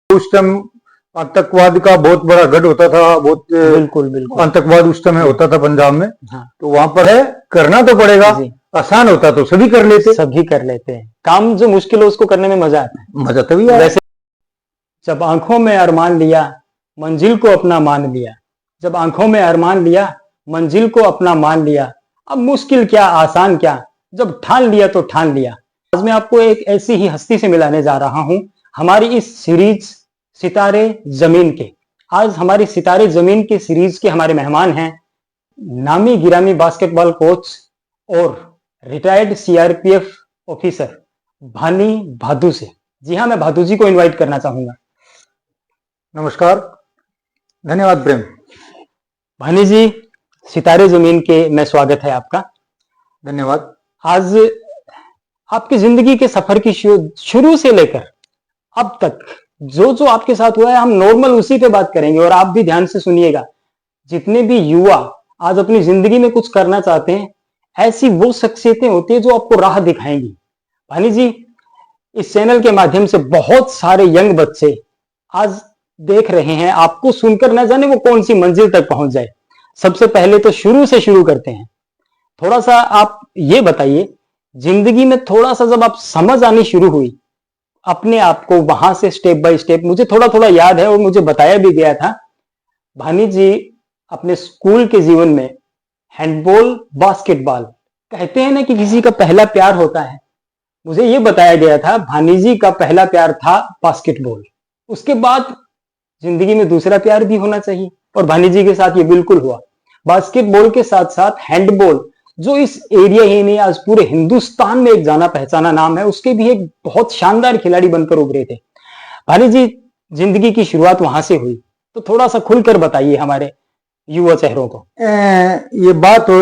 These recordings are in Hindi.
उस टाइम आतंकवाद का बहुत बड़ा गढ़ होता था, बहुत बिल्कुल बिल्कुल आतंकवाद उस समय होता था पंजाब में। हाँ तो वहां पर है, करना तो पड़ेगा। जी, आसान होता तो सभी कर लेते, सभी कर लेते हैं काम, जो मुश्किल है उसको करने में मजा आता है। मजा तभी आया। वैसे जब आंखों में अरमान लिया, मंजिल को अपना मान लिया। जब आंखों में अरमान लिया, मंजिल को अपना मान लिया। अब मुश्किल क्या आसान क्या, जब ठान लिया तो ठान लिया। आज मैं आपको एक ऐसी ही हस्ती से मिलाने जा रहा हूं, हमारी इस सीरीज सितारे जमीन के। आज हमारी सितारे जमीन की सीरीज के हमारे मेहमान हैं नामी गिरामी बास्केटबॉल कोच और रिटायर्ड सीआरपीएफ ऑफिसर भानी भादु से। जी हाँ, मैं भादु जी को इनवाइट करना चाहूंगा। नमस्कार, धन्यवाद प्रेम। भानी जी, सितारे जमीन के में स्वागत है आपका। धन्यवाद। आज आपकी जिंदगी के सफर की शुरू से लेकर अब तक जो जो आपके साथ हुआ है, हम नॉर्मल उसी पे बात करेंगे। और आप भी ध्यान से सुनिएगा, जितने भी युवा आज अपनी जिंदगी में कुछ करना चाहते हैं, ऐसी वो शख्सियतें होती है जो आपको राह दिखाएंगी। भानी जी, इस चैनल के माध्यम से बहुत सारे यंग बच्चे आज देख रहे हैं, आपको सुनकर न जाने वो कौन सी मंजिल तक पहुंच जाए। सबसे पहले तो शुरू से शुरू करते हैं। थोड़ा सा आप ये बताइए, जिंदगी में थोड़ा सा जब आप समझ आनी शुरू हुई अपने आप को, वहां से स्टेप बाय स्टेप, मुझे थोड़ा थोड़ा याद है और मुझे बताया भी गया था, भानी जी अपने स्कूल के जीवन में हैंडबॉल, बास्केटबॉल, कहते हैं ना कि किसी का पहला प्यार होता है। मुझे ये बताया गया था भानी जी का पहला प्यार था बास्केटबॉल। उसके बाद जिंदगी में दूसरा प्यार भी होना चाहिए, और भानी जी के साथ ये बिल्कुल हुआ। बास्केटबॉल के साथ साथ हैंडबॉल, जो इस एरिया ही नहीं आज पूरे हिंदुस्तान में एक जाना पहचाना नाम है, उसके भी एक बहुत शानदार खिलाड़ी बनकर उभरे थे। भानी जी, जिंदगी की शुरुआत वहां से हुई, तो थोड़ा सा खुलकर बताइए हमारे युवा चेहरों को। ये बात हो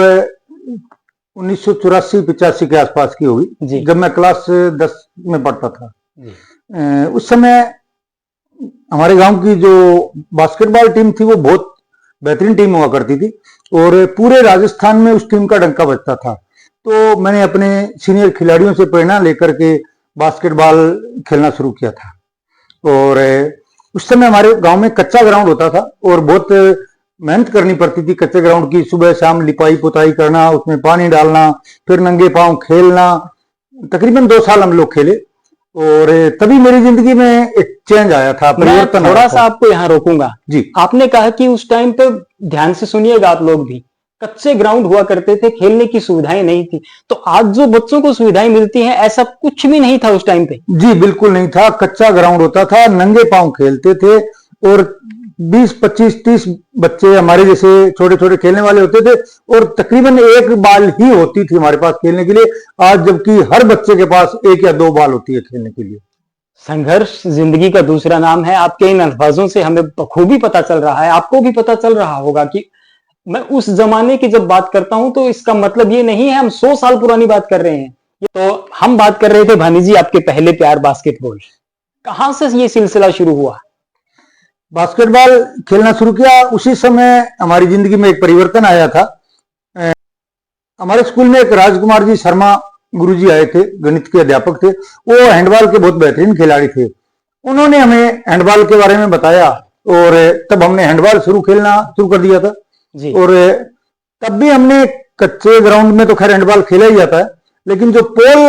1984-85 के आसपास की होगी, जब मैं क्लास 10 में पढ़ता था। उस समय हमारे गांव की जो बास्केटबॉल टीम थी वो बहुत बेहतरीन टीम हुआ करती थी, और पूरे राजस्थान में उस टीम का डंका बजता था। तो मैंने अपने सीनियर खिलाड़ियों से प्रेरणा लेकर के बास्केटबॉल खेलना शुरू किया था। और उस समय हमारे गांव में कच्चा ग्राउंड होता था, और बहुत मेहनत करनी पड़ती थी कच्चे ग्राउंड की। सुबह शाम लिपाई पुताई करना, उसमें पानी डालना, फिर नंगे पांव खेलना। तकरीबन 2 साल हम लोग खेले, और तभी मेरी जिंदगी में एक चेंज आया था, परिवर्तन। थोड़ा सा आपको यहाँ रोकूंगा जी। आपने कहा कि उस टाइम पे, ध्यान से सुनिएगा आप लोग भी, कच्चे ग्राउंड हुआ करते थे, खेलने की सुविधाएं नहीं थी। तो आज जो बच्चों को सुविधाएं मिलती हैं, ऐसा कुछ भी नहीं था उस टाइम पे। जी बिल्कुल नहीं था, कच्चा ग्राउंड होता था, नंगे पांव खेलते थे, और 20, 25, 30 बच्चे हमारे जैसे छोटे छोटे खेलने वाले होते थे, और तकरीबन एक बाल ही होती थी हमारे पास खेलने के लिए। आज जबकि हर बच्चे के पास 1 या 2 बाल होती है खेलने के लिए। संघर्ष जिंदगी का दूसरा नाम है। आपके इन अल्फाजों से हमें बखूबी पता चल रहा है, आपको भी पता चल रहा होगा कि मैं उस जमाने की जब बात करता हूं तो इसका मतलब ये नहीं है हम 100 साल पुरानी बात कर रहे हैं। तो हम बात कर रहे थे भानी जी, आपके पहले प्यार बास्केटबॉल, कहां से ये सिलसिला शुरू हुआ? बास्केटबॉल खेलना शुरू किया, उसी समय हमारी जिंदगी में एक परिवर्तन आया था। हमारे स्कूल में एक राजकुमार जी शर्मा गुरुजी आए थे, गणित के अध्यापक थे। वो हैंडबॉल के बहुत बेहतरीन खिलाड़ी थे। उन्होंने हमें हैंडबॉल के बारे में बताया, और तब हमने हैंडबॉल खेलना शुरू कर दिया था जी। और तब भी हमने कच्चे ग्राउंड में तो खैर हैंडबॉल खेला ही जाता है, लेकिन जो पोल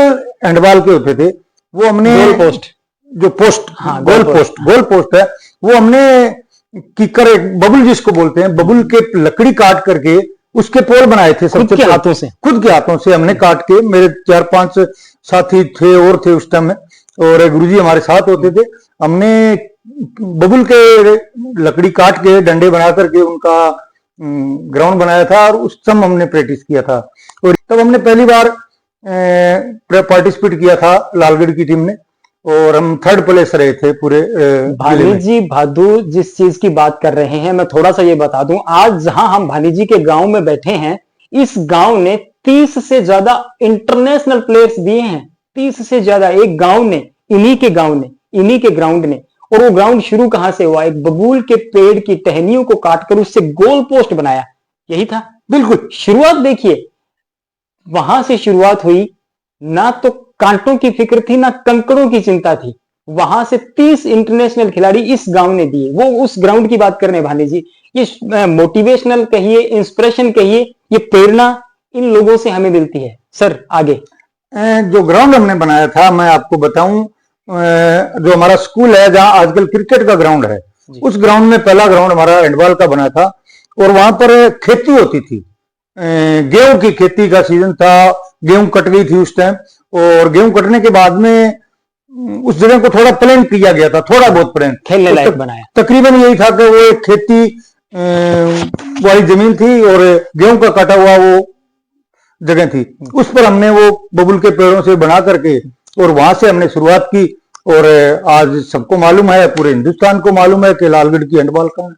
हैंडबॉल के होते थे वो हमने, गोल पोस्ट, जो पोस्ट, हाँ, गोल पोस्ट है, वो हमने किकर, बबुल जिसको बोलते हैं, बबुल के लकड़ी काट करके उसके पोल बनाए थे। खुद के हाथों से, खुद के हाथों से हमने काट के। मेरे 4-5 साथी थे और थे उस टाइम में, और गुरुजी हमारे साथ होते थे। हमने बबुल के लकड़ी काट के डंडे बना करके उनका ग्राउंड बनाया था, और उस समय हमने प्रैक्टिस किया था। और तब हमने पहली बार पार्टिसिपेट किया था लालगढ़ की टीम ने, और हम 3rd प्लेस रहे थे पूरे। भानी जी, भादु जिस चीज की बात कर रहे हैं, मैं थोड़ा सा ये बता दूं, आज जहां हम भानी जी के गांव में बैठे हैं, इस गांव ने 30 से ज्यादा इंटरनेशनल प्लेयर्स दिए हैं। 30 से ज्यादा एक गांव ने, इन्हीं के ग्राउंड ने। और वो ग्राउंड शुरू कहां से हुआ? एक बबूल के पेड़ की टहनियों को काटकर उससे गोल पोस्ट बनाया, यही था। बिल्कुल, शुरुआत देखिए, वहां से शुरुआत हुई। ना तो कांटों की फिक्र थी, ना कंकड़ों की चिंता थी। वहां से 30 इंटरनेशनल खिलाड़ी इस गांव ने दिए। वो उस ग्राउंड की बात कर रहे हैं भानी जी। ये मोटिवेशनल कहिए, इंस्पिरेशन कहिए, ये प्रेरणा इन लोगों से हमें मिलती है। सर आगे। जो ग्राउंड हमने बनाया था, मैं आपको बताऊं, जो हमारा स्कूल है जहां आजकल क्रिकेट का ग्राउंड है, उस ग्राउंड में पहला ग्राउंड हमारा हैंडबॉल का बना था। और वहां पर खेती होती थी, गेहूं की खेती का सीजन था, गेहूं कट गई थी उस टाइम। और गेहूं कटने के बाद में उस जगह को थोड़ा प्लेन किया गया था, थोड़ा बहुत प्लेन खेलने लायक बनाया। तकरीबन यही था कि वो एक खेती वाली जमीन थी और गेहूं का कटा हुआ वो जगह थी। उस पर हमने वो बबुल के पेड़ों से बना करके और वहां से हमने शुरुआत की। और आज सबको मालूम है, पूरे हिंदुस्तान को मालूम है कि लालगढ़ की हैंडबॉल का है।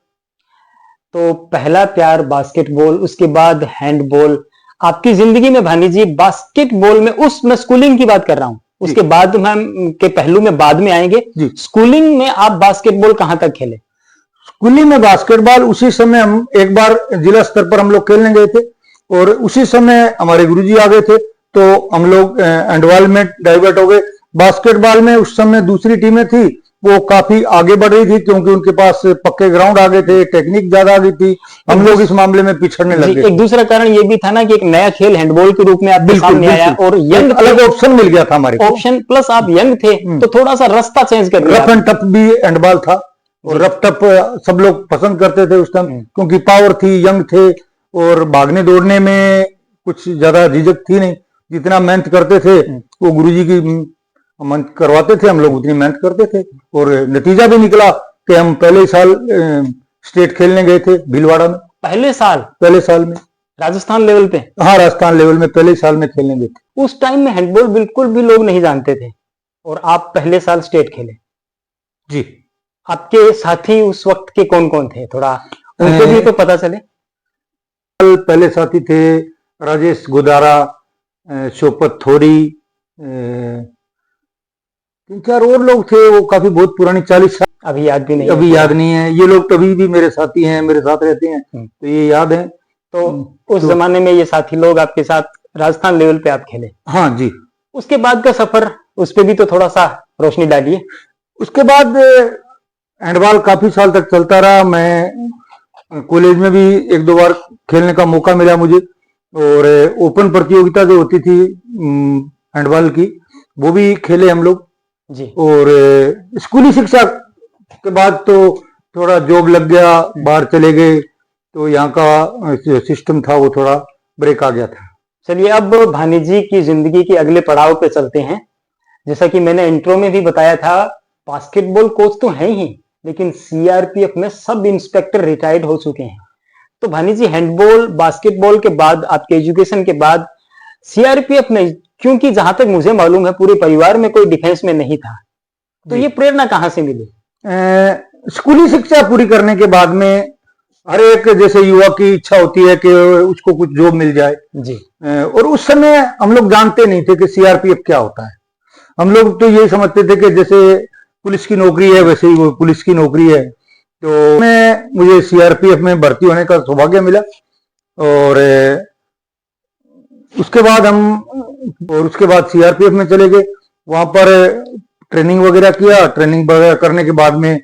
तो पहला प्यार बास्केटबॉल, उसके बाद हैंडबॉल। आपकी जिंदगी में भानी जी बास्केटबॉल में मैं स्कूलिंग की बात कर रहा हूं, उसके बाद हम के पहलू में बाद में आएंगे। स्कूलिंग में आप बास्केटबॉल कहां तक खेले? स्कूलिंग में बास्केटबॉल उसी समय हम एक बार जिला स्तर पर हम लोग खेलने गए थे और उसी समय हमारे गुरुजी आ गए थे, तो हम लोग हैंडबॉल में डाइवर्ट हो गए। बास्केटबॉल में उस समय दूसरी टीमें थी, वो काफी आगे बढ़ रही थी क्योंकि उनके पास पक्के ग्राउंड आ गए थे, टेक्निक ज्यादा आ गई थी। हम लोग इस मामले में पिछड़ने लगे। एक दूसरा कारण ये भी था ना कि एक नया खेल हैंडबॉल के रूप में आपके सामने आया और यंग अलग ऑप्शन मिल गया था हमारे को। ऑप्शन प्लस आप यंग थे तो थोड़ा सा रास्ता चेंज कर दिया। रफ एंड टफ भी हैंडबॉल था और रफ टफ सब लोग पसंद करते थे उस टाइम, क्योंकि पावर थी, यंग थे और भागने दौड़ने में कुछ ज्यादा झिझक थी नहीं। जितना मेहनत करते थे वो गुरुजी की मेहनत करवाते थे, हम लोग उतनी मेहनत करते थे। और नतीजा भी निकला कि हम पहले साल स्टेट खेलने गए थे भीलवाड़ा में। पहले साल में राजस्थान लेवल पे? हाँ, राजस्थान लेवल में पहले साल में खेलने गए थे। उस टाइम में हैंडबॉल बिल्कुल भी लोग नहीं जानते थे और आप पहले साल स्टेट खेले। जी। आपके साथी उस वक्त के कौन कौन थे, थोड़ा उनको भी तो पता चले। पहले साथी थे राजेश गोदारा, शोपत थोड़ी, 3-4 और लोग थे। वो काफी बहुत पुरानी 40 साल, अभी याद भी नहीं, अभी याद नहीं है। ये लोग कभी भी मेरे साथी हैं, मेरे साथ रहते हैं, तो ये याद है। तो उस जमाने में ये साथी लोग आपके साथ राजस्थान लेवल पे आप खेले? हाँ जी। उसके बाद का सफर, उस पर भी तो थोड़ा सा रोशनी डालिए। उसके बाद हैंडबॉल काफी साल तक चलता रहा। मैं कॉलेज में भी 1-2 बार खेलने का मौका मिला मुझे। और ओपन प्रतियोगिता जो होती थी हैंडबॉल की, वो भी खेले हम लोग जी। और स्कूली शिक्षा के बाद तो थोड़ा जॉब लग गया, बाहर चले गए, तो यहाँ का जो सिस्टम था वो थोड़ा ब्रेक आ गया था। चलिए अब भानी जी की जिंदगी के अगले पड़ाव पे चलते हैं। जैसा कि मैंने इंट्रो में भी बताया था, बास्केटबॉल कोच तो हैं ही, लेकिन सीआरपीएफ में सब इंस्पेक्टर रिटायर्ड हो चुके हैं। तो भानी जी हैंडबॉल बास्केटबॉल के बाद, आपके एजुकेशन के बाद सीआरपीएफ में, क्योंकि जहां तक मुझे मालूम है पूरे परिवार में कोई डिफेंस में नहीं था, तो ये प्रेरणा कहां से मिली? स्कूली शिक्षा पूरी करने के बाद में हर एक जैसे युवा की इच्छा होती है कि उसको कुछ जॉब मिल जाए जी। और उस समय हम लोग जानते नहीं थे कि सीआरपीएफ क्या होता है। हम लोग तो यही समझते थे कि जैसे पुलिस की नौकरी है वैसे ही वो पुलिस की नौकरी है। तो मुझे सीआरपीएफ में भर्ती होने का सौभाग्य मिला और उसके बाद सीआरपीएफ में चले गए। वहां पर ट्रेनिंग वगैरह किया। ट्रेनिंग वगैरह करने के बाद में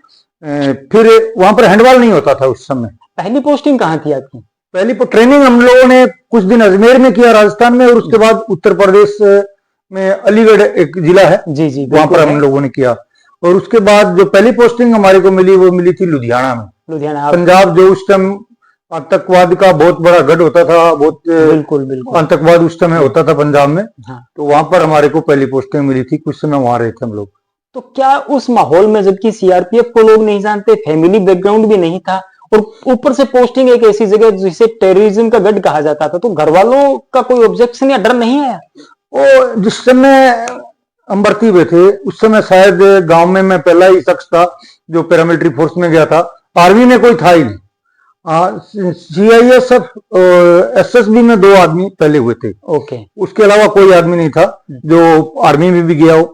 फिर वहां पर हैंडबॉल नहीं होता था उस समय। पहली पोस्टिंग कहाँ थी आपकी? पहली ट्रेनिंग हम लोगों ने कुछ दिन अजमेर में किया, राजस्थान में, और उसके बाद उत्तर प्रदेश में अलीगढ़ एक जिला है, जी जी, वहां पर हम लोगों ने किया। और उसके बाद जो पहली पोस्टिंग हमारे को मिली वो मिली थी लुधियाना में। लुधियाना, पंजाब, जो उस टाइम आतंकवाद का बहुत बड़ा गढ़ होता था, बहुत बिल्कुल आतंकवाद उस समय होता था पंजाब में। हाँ। तो वहां पर हमारे को पहली पोस्टिंग मिली थी। कुछ समय वहां रहे थे हम लोग। तो क्या उस माहौल में, जबकि सीआरपीएफ को लोग नहीं जानते, फैमिली बैकग्राउंड भी नहीं था, और ऊपर से पोस्टिंग एक ऐसी जगह जिसे टेररिज्म का गढ़ कहा जाता था, तो घर वालों का कोई ऑब्जेक्शन या डर नहीं आया? वो जिस समय हम भर्ती हुए थे उस समय शायद गांव में मैं पहला ही शख्स था जो पैरामिलिट्री फोर्स में गया था। आर्मी में कोई था ही नहीं। सीआईएसएफ और एसएसबी में 2 आदमी पहले हुए थे। ओके। उसके अलावा कोई आदमी नहीं था जो आर्मी में भी गया हो।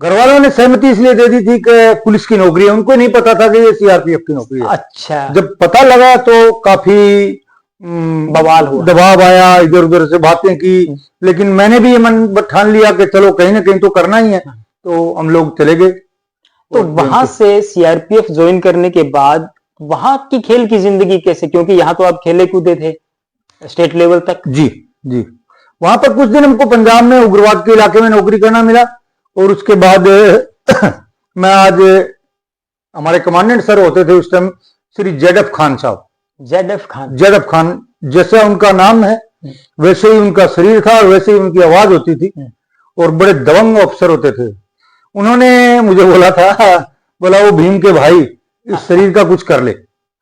घर वालों ने सहमति इसलिए दे दी थी कि पुलिस की नौकरी है, उनको नहीं पता था कि ये सीआरपीएफ की नौकरी है। अच्छा। जब पता लगा तो काफी बवाल हुआ, दबाव आया, इधर उधर से बातें की, लेकिन मैंने भी ये मन ठान लिया कि चलो कहीं ना कहीं तो करना ही है। तो हम लोग चले गए। तो वहां से सीआरपीएफ ज्वाइन करने के बाद वहां की खेल की जिंदगी कैसे, क्योंकि यहाँ तो आप खेले कूदे थे स्टेट लेवल तक। जी जी, वहां पर कुछ दिन हमको पंजाब में उग्रवाद के इलाके में नौकरी करना मिला, और उसके बाद मैं आज, हमारे कमांडेंट सर होते थे उस टाइम श्री जेडएफ खान साहब। जेडएफ खान जैसा उनका नाम है वैसे ही उनका शरीर था और वैसे ही उनकी आवाज होती थी, और बड़े दबंग अफसर होते थे। उन्होंने मुझे बोला था, बोला वो भीम के भाई इस शरीर का कुछ कर ले।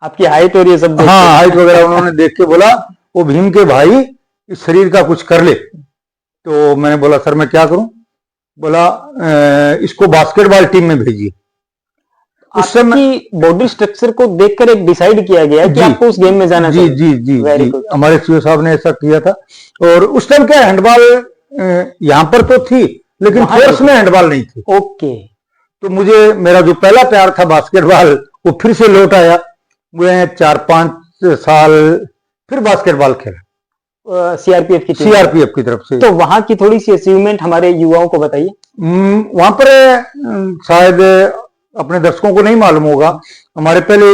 आपकी हाइट और ये सब हाँ, हाइट वगैरह उन्होंने देख के बोला, वो भीम के भाई इस शरीर का कुछ कर ले। तो मैंने बोला सर मैं क्या करूं? बोला इसको बास्केटबॉल टीम में भेजिए। उस समय बॉडी स्ट्रक्चर को देखकर एक डिसाइड किया गया कि आपको उस गेम में जाना चाहिए। जी जी जी, हमारे सीओ साहब ने ऐसा किया था। और उस टाइम क्या हैंडबॉल यहाँ पर तो थी, लेकिन फोर्स में हैंडबॉल नहीं थी। ओके। तो मुझे, मेरा जो पहला प्यार था बास्केटबॉल, वो फिर से लौट आया। मैं 4-5 साल फिर बास्केटबॉल खेला सीआरपीएफ की तरफ से। तो वहां की थोड़ी सी अचीवमेंट हमारे युवाओं को बताइए। वहां पर शायद अपने दर्शकों को नहीं मालूम होगा, हमारे पहले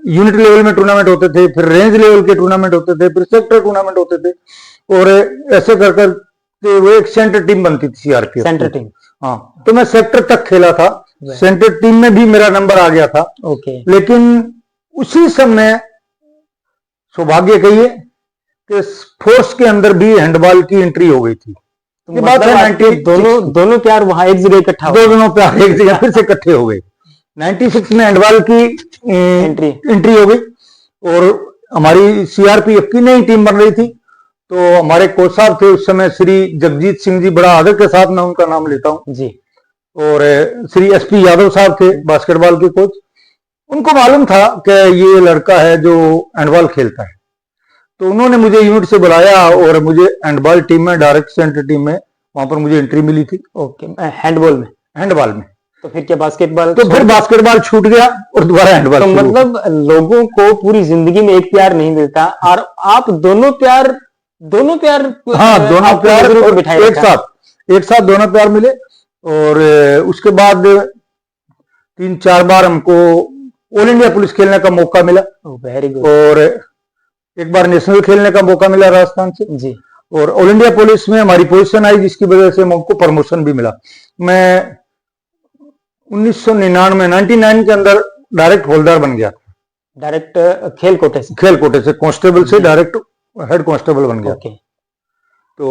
यूनिट लेवल में टूर्नामेंट होते थे, फिर रेंज लेवल के टूर्नामेंट होते थे, फिर सेक्टर टूर्नामेंट होते थे, और ऐसे कर कर वो एक सेंटर टीम बनती थी सीआरपीएफ। सेंटर टीम, हाँ। तो मैं सेक्टर तक खेला था, सेंटर टीम में भी मेरा नंबर आ गया था। ओके। लेकिन उसी समय सौभाग्य कहिए कि फोर्स के अंदर भी हैंडबॉल की एंट्री हो गई थी। ये बात है, दोनों प्यार वहां एक जगह इकट्ठा हो गए। दोनों प्यार एक जगह फिर से इकट्ठे हो गए। 96 में हैंडबॉल की एंट्री हो गई, और हमारी सीआरपीएफ की नई टीम बन रही थी। तो हमारे कोच साहब थे उस समय श्री जगजीत सिंह जी, बड़ा आदर के साथ मैं उनका नाम लेता हूं जी, और श्री एसपी यादव साहब थे बास्केटबॉल के कोच। उनको मालूम था कि ये लड़का है जो हैंडबॉल खेलता है, तो उन्होंने मुझे यूनिट से बुलाया और मुझे हैंडबॉल टीम में, डायरेक्ट सेंटर टीम में, वहां पर मुझे एंट्री मिली थी। ओके। हैंडबॉल में तो फिर क्या बास्केटबॉल? तो फिर बास्केटबॉल छूट गया और दोबारा हैंडबॉल। तो मतलब लोगों को पूरी जिंदगी में एक प्यार नहीं मिलता, और आप दोनों प्यार हाँ, दोनों प्यार एक साथ दोनों प्यार मिले। और उसके बाद 3-4 बार हमको ऑल इंडिया पुलिस खेलने का मौका मिला। Very good. और एक बार नेशनल खेलने का मौका मिला राजस्थान से जी। और ऑल इंडिया पुलिस में हमारी पोजीशन आई, जिसकी वजह से हमको प्रमोशन भी मिला। मैं 1999 के अंदर डायरेक्ट हवलदार बन गया था। डायरेक्ट खेल कोटे से कांस्टेबल से डायरेक्ट हेड कांस्टेबल बन गया। ओके। तो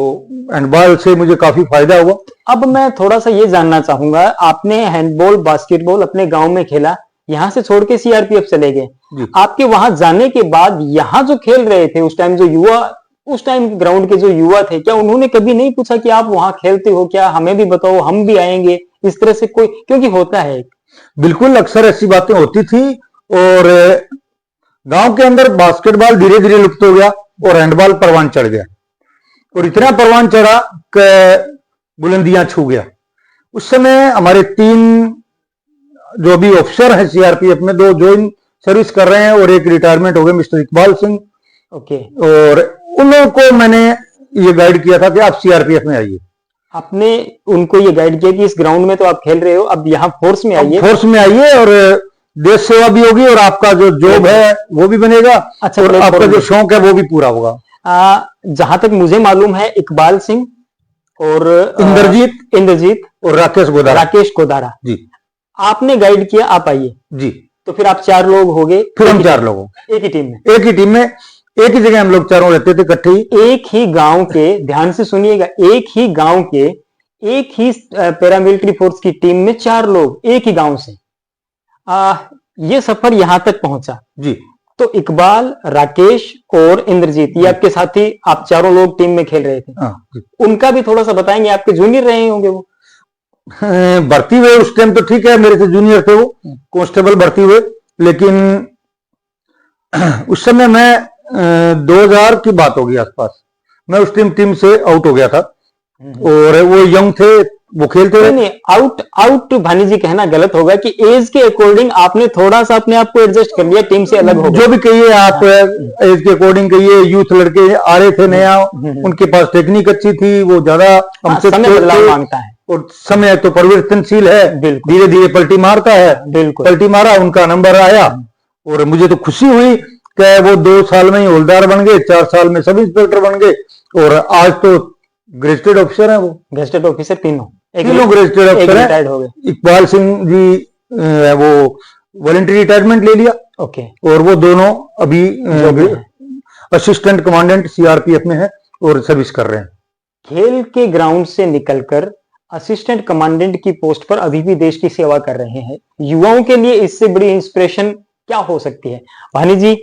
हैंडबॉल से मुझे काफी फायदा हुआ। अब मैं थोड़ा सा ये जानना चाहूंगा, आपने हैंडबॉल बास्केटबॉल अपने गांव में खेला, यहाँ से छोड़ के सीआरपीएफ चले गए। आपके वहां जाने के बाद यहाँ जो खेल रहे थे उस टाइम, जो युवा, उस टाइम ग्राउंड के जो युवा थे, क्या उन्होंने कभी नहीं पूछा कि आप वहां खेलते हो क्या, हमें भी बताओ, हम भी आएंगे? इस तरह से कोई, क्योंकि होता है बिल्कुल, अक्सर ऐसी बातें होती थी। और गांव के अंदर बास्केटबॉल धीरे धीरे लुप्त हो गया और हैंडबॉल परवान चढ़ गया, और इतना परवान चढ़ा कि बुलंदियां छू गया। उस समय हमारे 3 जो भी ऑफिसर हैं सीआरपीएफ में, 2 ज्वाइन सर्विस कर रहे हैं और एक रिटायरमेंट हो गए, मिस्टर इकबाल सिंह। ओके। और उन लोगों को मैंने ये गाइड किया था कि आप सीआरपीएफ में आइए। आपने उनको ये गाइड किया कि इस ग्राउंड में तो आप खेल रहे हो, अब यहाँ फोर्स में आइए, और देश सेवा भी होगी, और आपका जो जॉब है वो भी बनेगा। अच्छा, और आपका जो शौक है वो भी पूरा होगा। जहां तक मुझे मालूम है, इकबाल सिंह और इंद्रजीत और राकेश गोदारा जी, आपने गाइड किया, आप आइए जी। तो फिर आप 4 लोग हो गए। फिर हम 4 लोग एक ही टीम में, एक ही जगह हम लोग चारों रहते थे इकट्ठे ही। एक ही गांव के, ध्यान से सुनिएगा, एक ही गांव के, एक ही पैरामिलिट्री फोर्स की टीम में 4 लोग एक ही गांव से। ये सफर यहां तक पहुंचा जी। तो इकबाल, राकेश और इंद्रजीत, ये आपके साथी, आप चारों लोग टीम में खेल रहे थे। उनका भी थोड़ा सा बताएंगे, आपके जूनियर रहे होंगे वो? भर्ती हुए उस टाइम तो ठीक है, मेरे से जूनियर थे वो, कांस्टेबल भर्ती हुए। लेकिन उस समय मैं 2000 की बात होगी आसपास, मैं उस टीम से आउट हो गया था, और वो यंग थे, वो खेलते रहे। नहीं, आउट भानी जी कहना गलत होगा कि एज के अकॉर्डिंग आपने थोड़ा सा अपने आप को एडजस्ट कर लिया, टीम से अलग हो गए। जो भी कहिए आप, एज के अकॉर्डिंग कहिए, यूथ लड़के आ रहे थे नया, उनके पास टेक्निक अच्छी थी, वो ज्यादा हमसे समय बदलाव मांगता है। और समय तो परिवर्तनशील है, बिल्कुल। धीरे धीरे पलटी मारता है। बिल्कुल। पलटी मारा, उनका नंबर आया और मुझे तो खुशी हुई कि वो 2 साल में ही हवलदार बन गए, 4 साल में सब इंस्पेक्टर बन गए और आज तो गेजेटेड ऑफिसर है। वो गेजेटेड ऑफिसर तीनों गेजेटेड ऑफिसर है। रिटायर्ड हो गए। इकबाल सिंह जी वो वॉलंटरी रिटायरमेंट ले लिया। ओके। और वो दोनों अभी असिस्टेंट कमांडेंट सीआरपीएफ में है और सर्विस कर रहे हैं। खेल के ग्राउंड से निकलकर असिस्टेंट कमांडेंट की पोस्ट पर अभी भी देश की सेवा कर रहे हैं। युवाओं के लिए इससे बड़ी इंस्पिरेशन क्या हो सकती है? भानी जी,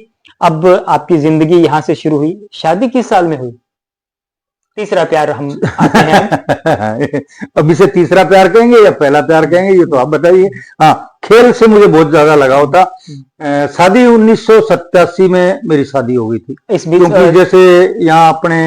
अब आपकी जिंदगी यहां से शुरू हुई, शादी किस साल में हुई? तीसरा प्यार हम आते हैं। अब इसे तीसरा प्यार कहेंगे या पहला प्यार कहेंगे, ये तो आप बताइए। हाँ, खेल से मुझे बहुत ज्यादा लगाव था। शादी 1987 में मेरी शादी हो गई थी। इस बीच क्योंकि जैसे यहाँ अपने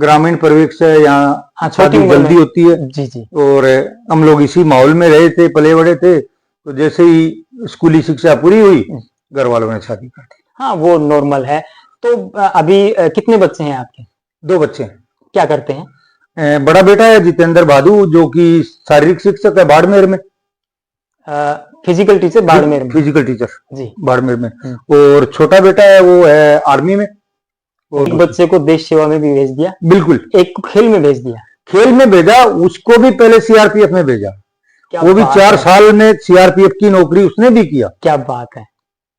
ग्रामीण परिवेश से यहाँ शादी जल्दी होती है। जी जी। और हम लोग इसी माहौल में रहे थे, पले बड़े थे, तो जैसे ही स्कूली शिक्षा पूरी हुई घर वालों ने शादी कर दी। हाँ, वो नॉर्मल है। तो अभी कितने बच्चे हैं आपके? 2 बच्चे हैं। क्या करते हैं? बड़ा बेटा है जितेंद्र भादु, जो कि शारीरिक शिक्षक है बाड़मेर में। फिजिकल टीचर बाड़मेर में? फिजिकल टीचर जी, बाड़मेर में। और छोटा बेटा है वो है आर्मी में। और एक बच्चे को देश सेवा में भी भेज दिया? बिल्कुल। एक को खेल में भेज दिया? खेल में भेजा, उसको भी पहले सीआरपीएफ में भेजा। वो भी 4 साल में सीआरपीएफ की नौकरी उसने भी किया। क्या बात है।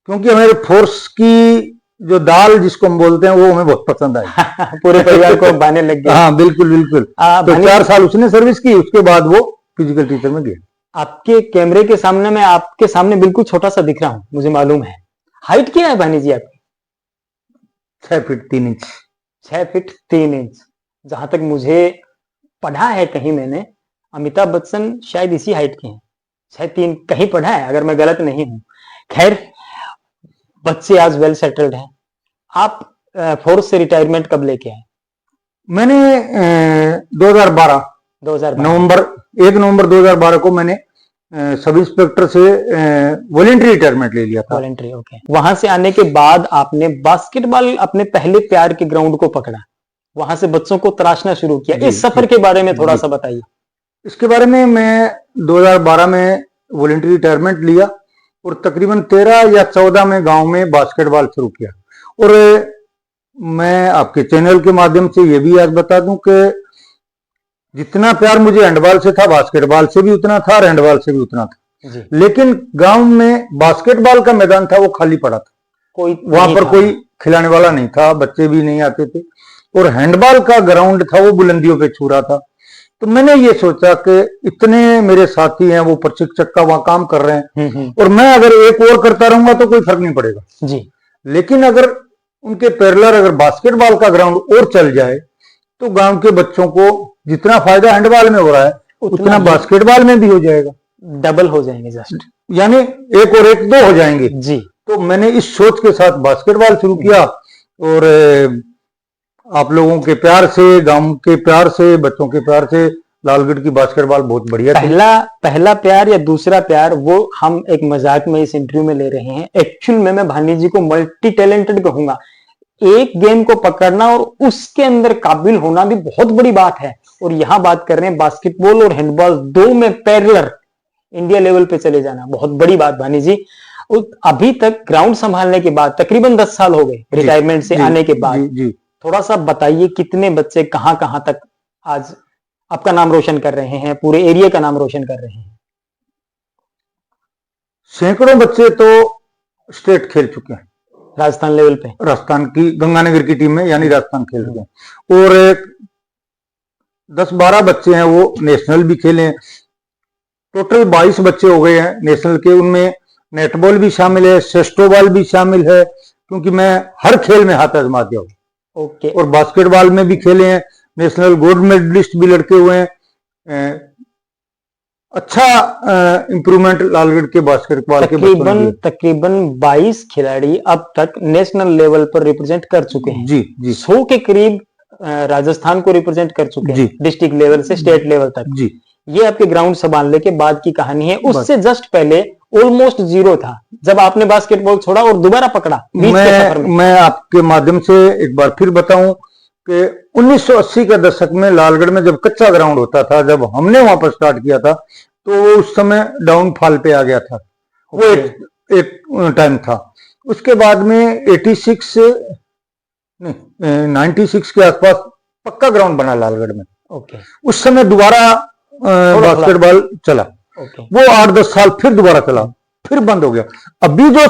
क्योंकि हमारे फोर्स की जो दाल जिसको हम बोलते हैं वो हमें बहुत पसंद आई। पूरे परिवार को बाने लग गया। हाँ, बिल्कुल बिल्कुल। तो 4 साल उसने सर्विस की, उसके बाद वो फिजिकल टीचर में गया। आपके कैमरे के सामने मैं आपके सामने बिल्कुल छोटा सा दिख रहा हूं, मुझे मालूम है। हाइट क्या है भानी जी आपकी? 6 फीट 3 इंच। 6 feet 3 inch. जहां तक मुझे पढ़ा है कहीं मैंने, अमिताभ बच्चन शायद इसी हाइट के हैं। 6'3" कहीं पढ़ा है, अगर मैं गलत नहीं हूं। खैर, बच्चे आज वेल सेटल्ड हैं। आप फोर्स से रिटायरमेंट कब लेके आए? मैंने 2012 1 नवंबर 2012 को मैंने सब इंस्पेक्टर से वॉलंटरी रिटायरमेंट ले लिया था। Voluntary, okay. वहां से आने के बाद आपने बास्केटबॉल, अपने पहले प्यार के ग्राउंड को पकड़ा, वहां से बच्चों को तराशना शुरू किया। इस सफर के बारे में थोड़ा सा बताइए। इसके बारे में मैं 2012 में वॉलंटरी रिटायरमेंट लिया और तकरीबन 13 या 14 में गांव में बास्केटबॉल शुरू किया। और मैं आपके चैनल के माध्यम से ये भी आज बता दूं कि जितना प्यार मुझे हैंडबॉल से था, बास्केटबॉल से भी उतना था और हैंडबॉल से भी उतना था जी। लेकिन गांव में बास्केटबॉल का मैदान था वो खाली पड़ा था, वहां पर कोई खिलाने वाला नहीं था, बच्चे भी नहीं आते थे। और हैंडबॉल का ग्राउंड था वो बुलंदियों पे छू रहा था। तो मैंने ये सोचा कि इतने मेरे साथी हैं, वो प्रशिक्षक का वहां काम कर रहे हैं और मैं अगर एक और करता रहूंगा तो कोई फर्क नहीं पड़ेगा जी। लेकिन अगर उनके पैरेलल अगर बास्केटबॉल का ग्राउंड और चल जाए तो गांव के बच्चों को जितना फायदा हैंडबॉल में हो रहा है उतना बास्केटबॉल में भी हो जाएगा, डबल हो जाएंगे जस्ट, यानी 1 और 1 2 हो जाएंगे जी। तो मैंने इस सोच के साथ बास्केटबॉल शुरू किया और आप लोगों के प्यार से, गांव के प्यार से, बच्चों के प्यार से लालगढ़ की बास्केटबॉल बहुत बढ़िया थी। पहला प्यार या दूसरा प्यार वो हम एक मजाक में इस इंटरव्यू में ले रहे हैं। एक्चुअल में मैं भानी जी को मल्टी टैलेंटेड कहूंगा। एक गेम को पकड़ना और उसके अंदर काबिल होना भी बहुत बड़ी बात है। और यहां बात कर रहे हैं बास्केटबॉल और हैंडबॉल, 2 में पैरेलल इंडिया लेवल पे चले जाना, बहुत बड़ी बात भानी जी। अभी तक ग्राउंड संभालने के बाद तकरीबन 10 साल हो गए रिटायरमेंट से आने के बाद जी। थोड़ा सा बताइए कितने बच्चे कहां कहां तक आज आपका नाम रोशन कर रहे हैं, पूरे एरिया का नाम रोशन कर रहे हैं? सैकड़ों बच्चे तो स्टेट खेल चुके हैं, राजस्थान लेवल पे, राजस्थान की गंगानगर की टीम में, यानी राजस्थान खेल चुके हैं। और 10-12 बच्चे हैं वो नेशनल भी खेले हैं। टोटल 22 बच्चे हो गए हैं नेशनल के। उनमें नेटबॉल भी शामिल है, सेस्टोबॉल भी शामिल है, क्योंकि मैं हर खेल में हाथ आजमा दिया हूं। ओके। और बास्केटबॉल में भी खेले हैं, नेशनल गोल्ड मेडलिस्ट भी लड़के हुए हैं। अच्छा इंप्रूवमेंट लालगढ़ के बास्केटबॉल के तकरीबन 22 खिलाड़ी अब तक नेशनल लेवल पर रिप्रेजेंट कर चुके हैं जी जी। 100 के करीब राजस्थान को रिप्रेजेंट कर चुके हैं डिस्ट्रिक्ट लेवल से स्टेट लेवल तक जी। ये आपके ग्राउंड संभालने के बाद की कहानी है। उससे जस्ट पहले ऑलमोस्ट 0 था जब आपने बास्केटबॉल छोड़ा और दोबारा पकड़ा बीच के सफर में। मैं आपके माध्यम से एक बार फिर बताऊं कि 1980 के दशक में लालगढ़ में जब कच्चा ग्राउंड होता था, जब हमने वहां पर स्टार्ट किया था, तो वो उस समय डाउनफॉल पे आ गया था। वो एक टाइम था। उसके बाद में 96 के आसपास पक्का ग्राउंड बना लालगढ़ में। उस समय दोबारा बास्केटबॉल चला। वो 8-10 साल फिर दोबारा चला, फिर बंद हो गया। अभी जो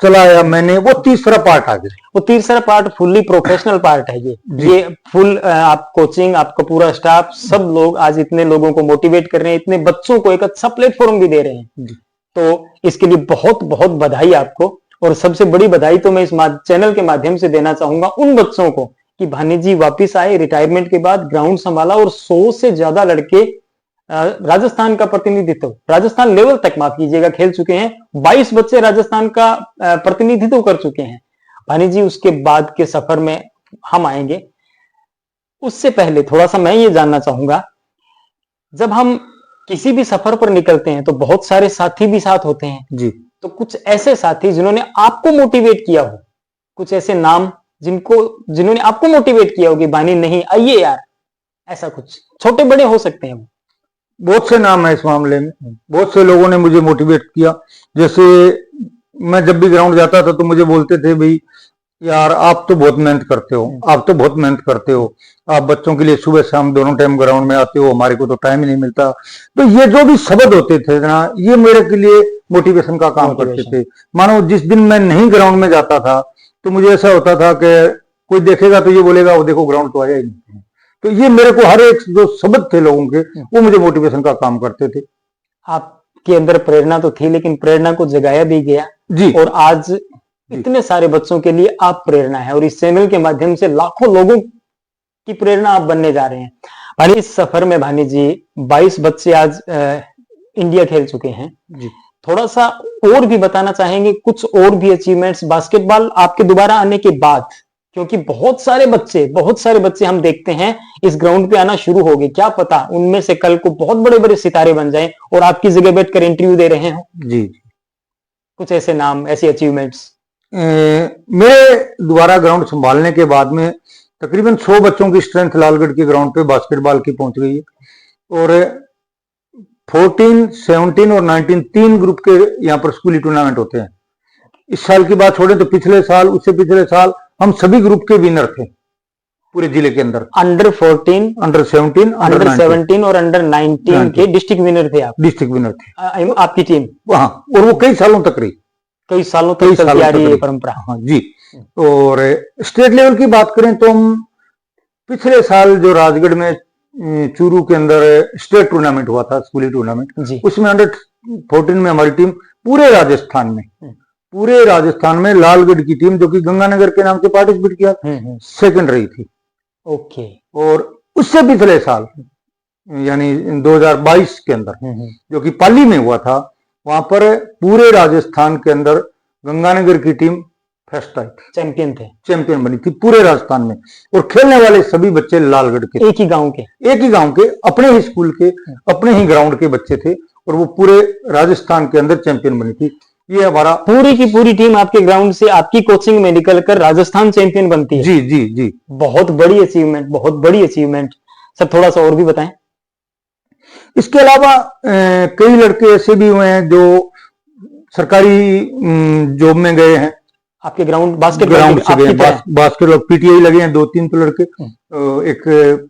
चलाया मैंने वो तीसरा पार्ट आ गया। वो तीसरा पार्ट फुल्ली प्रोफेशनल पार्ट है। ये फुल आप कोचिंग, आपका पूरा स्टाफ, सब लोग आज इतने लोगों को मोटिवेट कर रहे हैं, इतने बच्चों को एक अच्छा प्लेटफॉर्म भी दे रहे हैं। तो इसके लिए बहुत बहुत बधाई आपको। और सबसे बड़ी बधाई तो मैं इस चैनल के माध्यम से देना चाहूंगा उन बच्चों को कि भानी जी वापिस आए, रिटायरमेंट के बाद ग्राउंड संभाला और 100 से ज्यादा लड़के राजस्थान का प्रतिनिधित्व, राजस्थान लेवल तक माफ कीजिएगा, खेल चुके हैं। 22 बच्चे राजस्थान का प्रतिनिधित्व कर चुके हैं। भानी जी उसके बाद के सफर में हम आएंगे। उससे पहले थोड़ा सा मैं ये जानना चाहूंगा, जब हम किसी भी सफर पर निकलते हैं तो बहुत सारे साथी भी साथ होते हैं जी। तो कुछ ऐसे साथी जिन्होंने आपको मोटिवेट किया हो, कुछ ऐसे नाम जिन्होंने आपको मोटिवेट किया हो कि भानी नहीं आइए यार, ऐसा कुछ, छोटे बड़े हो सकते हैं। बहुत से नाम है इस मामले में। बहुत से लोगों ने मुझे मोटिवेट किया। जैसे मैं जब भी ग्राउंड जाता था तो मुझे बोलते थे, भाई यार आप तो बहुत मेहनत करते हो, आप तो बहुत मेहनत करते हो, आप बच्चों के लिए सुबह शाम दोनों टाइम ग्राउंड में आते हो, हमारे को तो टाइम ही नहीं मिलता। तो ये जो भी शब्द होते थे ना, ये मेरे के लिए मोटिवेशन का काम करते थे। मानो जिस दिन मैं नहीं ग्राउंड में जाता था तो मुझे ऐसा होता था कि कोई देखेगा तो ये बोलेगा वो देखो ग्राउंड तो आया ही नहीं। तो ये मेरे को हर एक जो शब्द थे लोगों के, वो मुझे मोटिवेशन का काम करते थे। आपके अंदर प्रेरणा तो थी, लेकिन प्रेरणा को जगाया भी गया जी। और आज इतने सारे बच्चों के लिए आप प्रेरणा है और इस चैनल के माध्यम से लाखों लोगों की प्रेरणा आप बनने जा रहे हैं। भानी इस सफर में भानी जी 22 बच्चे आज इंडिया खेल चुके हैं जी। थोड़ा सा और भी बताना चाहेंगे, कुछ और भी अचीवमेंट्स बास्केटबॉल आपके दोबारा आने के बाद, क्योंकि बहुत सारे बच्चे हम देखते हैं इस ग्राउंड पे आना शुरू हो गए, क्या पता उनमें से कल को बहुत बड़े बड़े सितारे बन जाएं और आपकी जगह बैठकर इंटरव्यू दे रहे हो जी। कुछ ऐसे नाम, ऐसी अचीवमेंट्स। मेरे दोबारा ग्राउंड संभालने के बाद में तकरीबन 100 बच्चों की स्ट्रेंथ लालगढ़ के ग्राउंड पे बास्केटबॉल की पहुंच गई है। और 14, 17 और 19 3 ग्रुप के यहाँ पर स्कूली टूर्नामेंट होते हैं। इस साल की बात छोड़े तो पिछले साल, उससे पिछले साल हम सभी ग्रुप के विनर थे पूरे जिले के अंदर। अंडर 14, अंडर 17, अंडर 17 और अंडर 19 के डिस्ट्रिक्ट विनर थे आप। डिस्ट्रिक्ट विनर थे आपकी टीम वहां, और वो कई सालों तक रही, कई सालों तक चलती आ रही है परंपरा। हाँ जी। और स्टेट लेवल की बात करें तो हम पिछले साल जो राजगढ़ में चूरू के अंदर स्टेट टूर्नामेंट हुआ था, स्कूली टूर्नामेंट, उसमें अंडर 14 में हमारी टीम पूरे राजस्थान में लालगढ़ की टीम, जो कि गंगानगर के नाम से पार्टिसिपेट किया, सेकंड रही थी। ओके। और उससे पिछले साल यानी 2022 के अंदर जो कि पाली में हुआ था, वहां पर पूरे राजस्थान के अंदर गंगानगर की टीम फर्स्ट आई थी, चैंपियन बनी थी पूरे राजस्थान में। और खेलने वाले सभी बच्चे लालगढ़ के, एक ही गांव के अपने ही स्कूल के, अपने ही ग्राउंड के बच्चे थे, और वो पूरे राजस्थान के अंदर चैंपियन बनी थी। ये हमारा पूरी की पूरी टीम आपके ग्राउंड से, आपकी कोचिंग में निकलकर राजस्थान चैंपियन बनती है। जी जी जी, बहुत बड़ी अचीवमेंट। सर थोड़ा सा और भी बताएं। इसके अलावा कई लड़के ऐसे भी हुए हैं जो सरकारी जॉब में गए हैं। आपके ग्राउंड बास्केटबॉल पीटीआई लगे हैं 2-3 तो लड़के, एक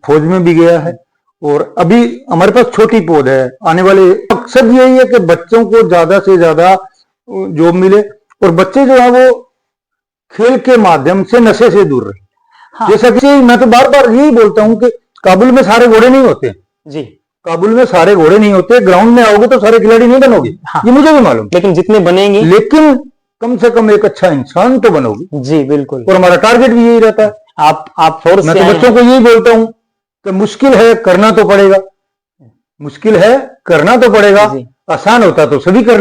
फौज में भी गया है। और अभी हमारे पास छोटी पौध है। आने वाले मकसद यही है कि बच्चों को ज्यादा से ज्यादा जॉब मिले और बच्चे जो है वो खेल के माध्यम से नशे से दूर रहे। हाँ। जैसा कि मैं तो बार बार यही बोलता हूं कि काबुल में सारे घोड़े नहीं होते जी, काबुल में सारे घोड़े नहीं होते। ग्राउंड में आओगे तो सारे खिलाड़ी नहीं बनोगे। हाँ। ये मुझे भी मालूम, लेकिन जितने बनेंगे, लेकिन कम से कम एक अच्छा इंसान तो बनोगे जी। बिल्कुल। और हमारा टारगेट भी यही रहता है। आप फोर्स मैं तो बच्चों को यही बोलता हूं कि मुश्किल है, करना तो पड़ेगा। आसान होता तो सभी कर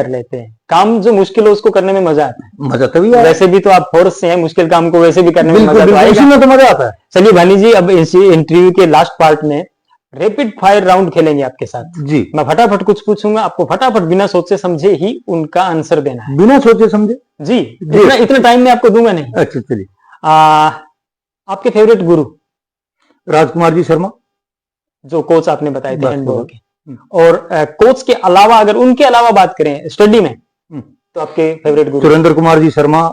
लेते हैं। काम जो मुश्किल हो उसको करने में मजा आता है। मजा तभी आता है। वैसे भी तो आप फोर्स से हैं, मुश्किल काम को वैसे भी करने में मजा आएगा। इसी में तो मजा आता है। चलिए भानी जी, अब इस इंटरव्यू के लास्ट पार्ट में रैपिड फायर राउंड खेलेंगे आपके साथ जी। मैं फटाफट कुछ पूछूंगा, आपको फटाफट बिना सोचे समझे ही उनका आंसर देना है। बिना सोचे समझे जी। इतना टाइम मैं आपको दूंगा नहीं। अच्छा चलिए। आपके फेवरेट गुरु? राजकुमार जी शर्मा, जो कोच आपने बताए थे हैंडबॉल के। हम्म। और कोच के अलावा, अगर उनके अलावा बात करें स्टडी में, तो आपके फेवरेट गुरु? सुरेंद्र कुमार जी शर्मा,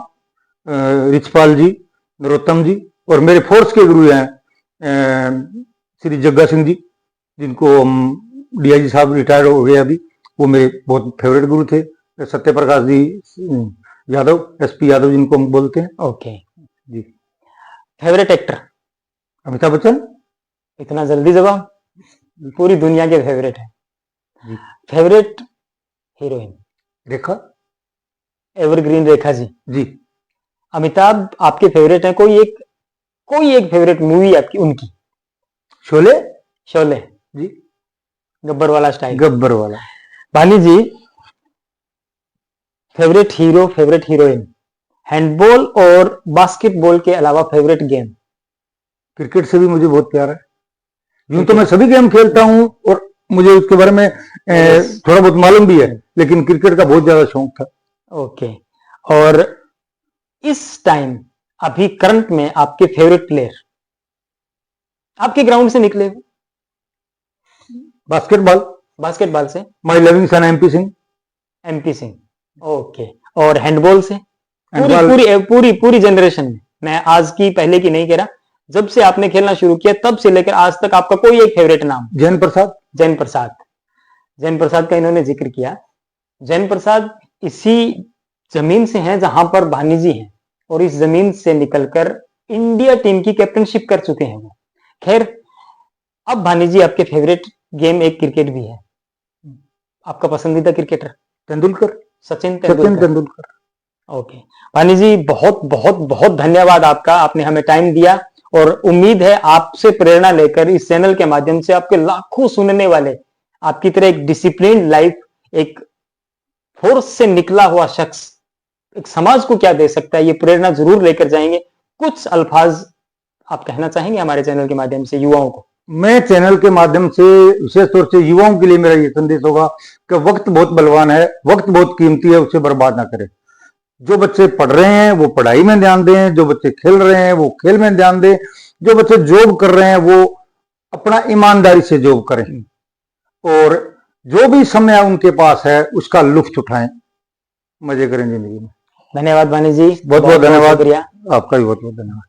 रिचपाल जी, नरोत्तम जी, और मेरे फोर्स के गुरु हैं श्री जग्गा सिंह जी, जिनको हम डीआईजी साहब रिटायर हो गए अभी, वो मेरे बहुत फेवरेट गुरु थे। सत्य प्रकाश जी यादव, एसपी यादव जिनको हम बोलते हैं। Okay ji. Favourite actor? Amitabh Bachchan. इतना जल्दी जवाब? पूरी दुनिया के फेवरेट है जी। Favourite heroine? Rekha, evergreen Rekha ji. जी। अमिताभ आपके फेवरेट है, कोई एक फेवरेट मूवी आपकी उनकी? शोले। शोले जी। गब्बर वाला स्टाइल? गब्बर वाला। Bhani ji, favourite hero, favourite heroine, handball और बास्केटबॉल के अलावा फेवरेट गेम? क्रिकेट से भी मुझे बहुत प्यार है। यूं तो मैं सभी गेम खेलता हूं और मुझे उसके बारे में थोड़ा बहुत मालूम भी है, लेकिन क्रिकेट का बहुत ज्यादा शौक था। ओके। और इस टाइम अभी करंट में आपके फेवरेट प्लेयर, आपके ग्राउंड से निकले? बास्केटबॉल। बास्केटबॉल से my loving son MP Singh. MP Singh, okay. और हैंडबॉल से? हैंडबॉल पूरी जनरेशन में, मैं आज की पहले की नहीं कह रहा, जब से आपने खेलना शुरू किया तब से लेकर आज तक आपका कोई एक फेवरेट नाम? जैन प्रसाद। जैन प्रसाद। जैन प्रसाद का इन्होंने जिक्र किया। जैन प्रसाद इसी जमीन से हैं जहां पर भानी जी हैं, और इस जमीन से निकलकर इंडिया टीम की कैप्टनशिप कर चुके हैं वो। खैर, अब भानी जी आपके फेवरेट गेम एक क्रिकेट भी है, आपका पसंदीदा क्रिकेटर? तेंदुलकर। सचिन सचिन तेंदुलकर। ओके भानी जी, बहुत बहुत बहुत धन्यवाद आपका, आपने हमें टाइम दिया, और उम्मीद है आपसे प्रेरणा लेकर इस चैनल के माध्यम से आपके लाखों सुनने वाले आपकी तरह एक डिसिप्लिन लाइफ, एक फोर्स से निकला हुआ शख्स एक समाज को क्या दे सकता है, ये प्रेरणा जरूर लेकर जाएंगे। कुछ अल्फाज आप कहना चाहेंगे हमारे चैनल के माध्यम से युवाओं को? मैं चैनल के माध्यम से विशेष तौर से युवाओं के लिए मेरा ये संदेश होगा कि वक्त बहुत बलवान है, वक्त बहुत कीमती है, उसे बर्बाद ना करें। जो बच्चे पढ़ रहे हैं वो पढ़ाई में ध्यान दें, जो बच्चे खेल रहे हैं वो खेल में ध्यान दें, जो बच्चे जॉब कर रहे हैं वो अपना ईमानदारी से जॉब करें, और जो भी समय उनके पास है उसका लुत्फ उठाएं, मजे करें जिंदगी में। धन्यवाद भानी जी, बहुत बहुत धन्यवाद। शुक्रिया आपका भी बहुत बहुत धन्यवाद।